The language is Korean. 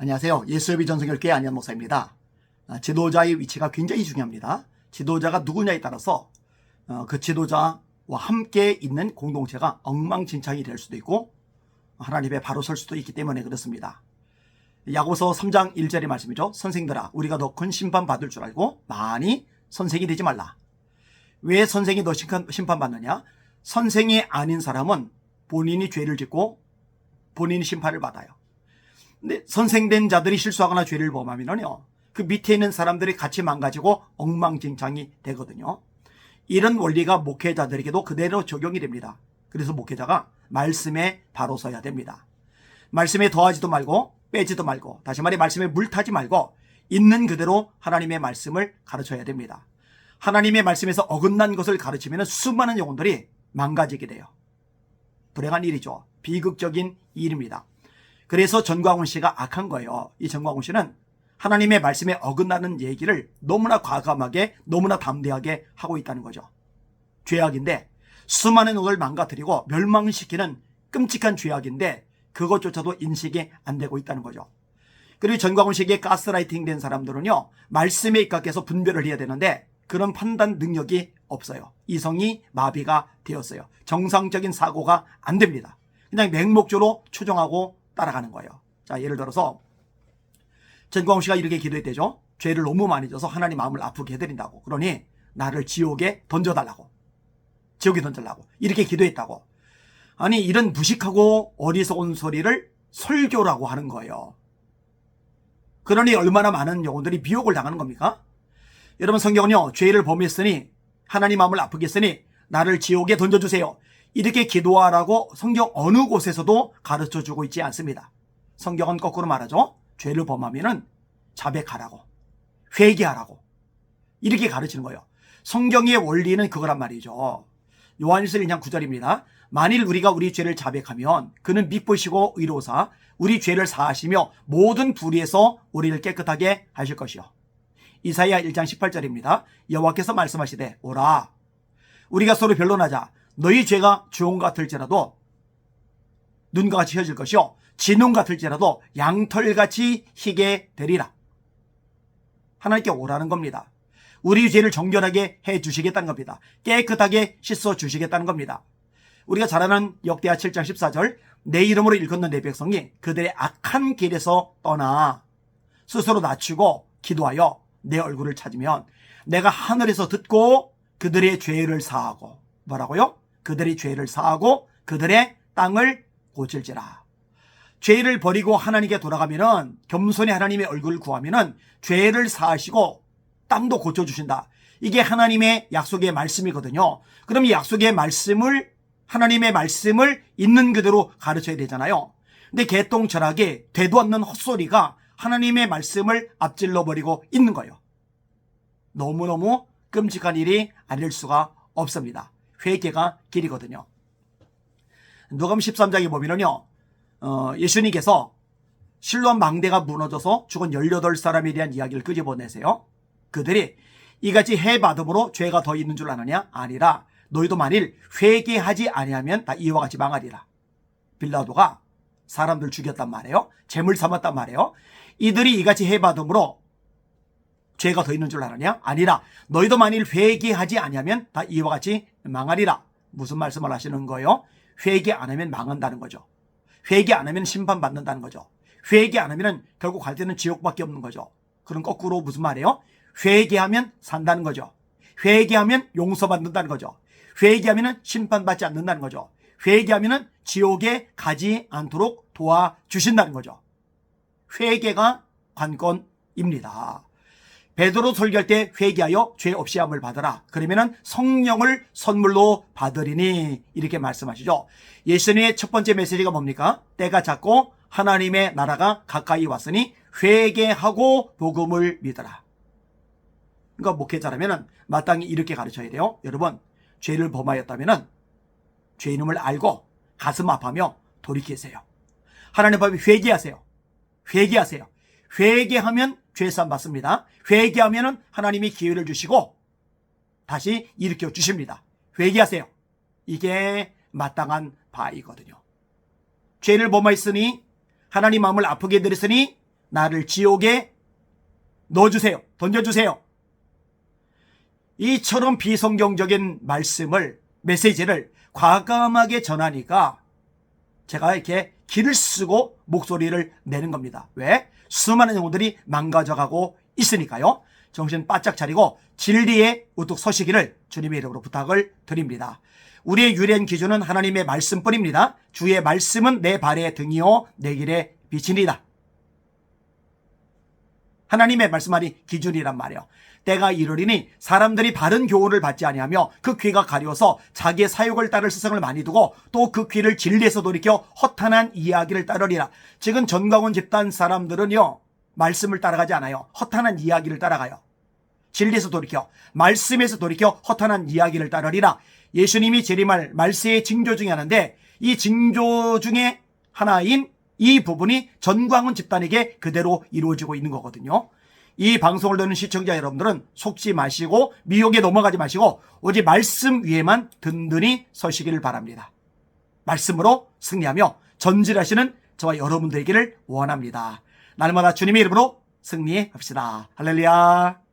안녕하세요. 예수협의 전성결교회 안현 목사입니다. 지도자의 위치가 굉장히 중요합니다. 지도자가 누구냐에 따라서 그 지도자와 함께 있는 공동체가 엉망진창이 될 수도 있고 하나님의 바로 설 수도 있기 때문에 그렇습니다. 야고보서 3장 1절의 말씀이죠. 선생들아, 우리가 더 큰 심판 받을 줄 알고 많이 선생이 되지 말라. 왜 선생이 더 심판받느냐? 선생이 아닌 사람은 본인이 죄를 짓고 본인이 심판을 받아요. 근데 선생된 자들이 실수하거나 죄를 범하면요, 그 밑에 있는 사람들이 같이 망가지고 엉망진창이 되거든요. 이런 원리가 목회자들에게도 그대로 적용이 됩니다. 그래서 목회자가 말씀에 바로 서야 됩니다. 말씀에 더하지도 말고 빼지도 말고, 다시 말해 말씀에 물타지 말고 있는 그대로 하나님의 말씀을 가르쳐야 됩니다. 하나님의 말씀에서 어긋난 것을 가르치면 수많은 영혼들이 망가지게 돼요. 불행한 일이죠. 비극적인 일입니다. 그래서 전광훈 씨가 악한 거예요. 이 전광훈 씨는 하나님의 말씀에 어긋나는 얘기를 너무나 과감하게, 너무나 담대하게 하고 있다는 거죠. 죄악인데, 수많은 영혼을 망가뜨리고 멸망시키는 끔찍한 죄악인데 그것조차도 인식이 안 되고 있다는 거죠. 그리고 전광훈 씨에게 가스라이팅 된 사람들은요, 말씀에 입각해서 분별을 해야 되는데 그런 판단 능력이 없어요. 이성이 마비가 되었어요. 정상적인 사고가 안 됩니다. 그냥 맹목적으로 추종하고 따라가는 거예요. 자, 예를 들어서 전광훈 씨가 이렇게 기도했대죠. 죄를 너무 많이 져서 하나님 마음을 아프게 해드린다고. 그러니 나를 지옥에 던져달라고. 지옥에 던져달라고. 이렇게 기도했다고. 아니, 이런 무식하고 어리석은 소리를 설교라고 하는 거예요. 그러니 얼마나 많은 영혼들이 미혹을 당하는 겁니까? 여러분, 성경은요, 죄를 범했으니 하나님 마음을 아프게 했으니 나를 지옥에 던져주세요. 이렇게 기도하라고 성경 어느 곳에서도 가르쳐주고 있지 않습니다. 성경은 거꾸로 말하죠. 죄를 범하면은 자백하라고, 회개하라고, 이렇게 가르치는 거예요. 성경의 원리는 그거란 말이죠. 요한일서 1장 9절입니다. 만일 우리가 우리 죄를 자백하면 그는 미쁘시고 의로우사 우리 죄를 사하시며 모든 불의에서 우리를 깨끗하게 하실 것이요. 이사야 1장 18절입니다. 여호와께서 말씀하시되 오라, 우리가 서로 변론하자. 너희 죄가 주홍 같을지라도 눈과 같이 혀질 것이요 진홍 같을지라도 양털같이 희게 되리라. 하나님께 오라는 겁니다. 우리 죄를 정결하게 해주시겠다는 겁니다. 깨끗하게 씻어주시겠다는 겁니다. 우리가 잘 아는 역대하 7장 14절, 내 이름으로 일컫는 내 백성이 그들의 악한 길에서 떠나 스스로 낮추고 기도하여 내 얼굴을 찾으면 내가 하늘에서 듣고 그들의 죄를 사하고, 뭐라고요? 그들의 죄를 사하고 그들의 땅을 고칠지라. 죄를 버리고 하나님께 돌아가면은, 겸손히 하나님의 얼굴을 구하면은 죄를 사하시고 땅도 고쳐주신다. 이게 하나님의 약속의 말씀이거든요. 그럼 이 약속의 말씀을, 하나님의 말씀을 있는 그대로 가르쳐야 되잖아요. 근데 개똥철학에 되도 않는 헛소리가 하나님의 말씀을 앞질러 버리고 있는 거예요. 너무너무 끔찍한 일이 아닐 수가 없습니다. 회개가 길이거든요. 누가복음 13장에 보면은요, 예수님께서 실로암 망대가 무너져서 죽은 18사람에 대한 이야기를 끄집어내세요. 그들이 이같이 해받음으로 죄가 더 있는 줄 아느냐? 아니라 너희도 만일 회개하지 아니하면 다 이와 같이 망하리라. 빌라도가 사람들 죽였단 말이에요. 재물 삼았단 말이에요. 이들이 이같이 해받음으로 죄가 더 있는 줄 아느냐? 아니라 너희도 만일 회개하지 아니하면 다 이와 같이 망하리라. 무슨 말씀을 하시는 거예요? 회개 안 하면 망한다는 거죠. 회개 안 하면 심판받는다는 거죠. 회개 안 하면 결국 갈 때는 지옥밖에 없는 거죠. 그럼 거꾸로 무슨 말이에요? 회개하면 산다는 거죠. 회개하면 용서받는다는 거죠. 회개하면 심판받지 않는다는 거죠. 회개하면 지옥에 가지 않도록 도와주신다는 거죠. 회개가 관건입니다. 베드로 설교할 때 회개하여 죄 없이함을 받으라. 그러면은 성령을 선물로 받으리니, 이렇게 말씀하시죠. 예수님의 첫 번째 메시지가 뭡니까? 때가 찼고 하나님의 나라가 가까이 왔으니 회개하고 복음을 믿어라. 그러니까 목회자라면은 마땅히 이렇게 가르쳐야 돼요. 여러분, 죄를 범하였다면은 죄 이름을 알고 가슴 아파하며 돌이키세요. 하나님 앞에 회개하세요. 회개하세요. 회개하면 죄사함 받습니다. 회개하면 하나님이 기회를 주시고 다시 일으켜 주십니다. 회개하세요. 이게 마땅한 바이거든요. 죄를 범하였으니 하나님 마음을 아프게 드렸으니 나를 지옥에 넣어주세요. 던져주세요. 이처럼 비성경적인 말씀을, 메시지를 과감하게 전하니까 제가 이렇게 길을 쓰고 목소리를 내는 겁니다. 왜? 수많은 영혼들이 망가져가고 있으니까요. 정신 바짝 차리고 진리에 우뚝 서시기를 주님의 이름으로 부탁을 드립니다. 우리의 유일한 기준은 하나님의 말씀뿐입니다. 주의 말씀은 내 발의 등이요 내 길의 빛이니이다. 하나님의 말씀만이 기준이란 말이에요. 때가 이르리니 사람들이 바른 교훈을 받지 아니하며 그 귀가 가려서 자기의 사욕을 따를 스승을 많이 두고 또 그 귀를 진리에서 돌이켜 허탄한 이야기를 따르리라. 지금 전광훈 집단 사람들은요, 말씀을 따라가지 않아요. 허탄한 이야기를 따라가요. 진리에서 돌이켜, 말씀에서 돌이켜 허탄한 이야기를 따르리라. 예수님이 재림할 말세의 징조 중에 하나인데 이 징조 중에 하나인 이 부분이 전광훈 집단에게 그대로 이루어지고 있는 거거든요. 이 방송을 듣는 시청자 여러분들은 속지 마시고 미혹에 넘어가지 마시고 오직 말씀 위에만 든든히 서시기를 바랍니다. 말씀으로 승리하며 전진하시는 저와 여러분 되기를 원합니다. 날마다 주님의 이름으로 승리합시다. 할렐루야.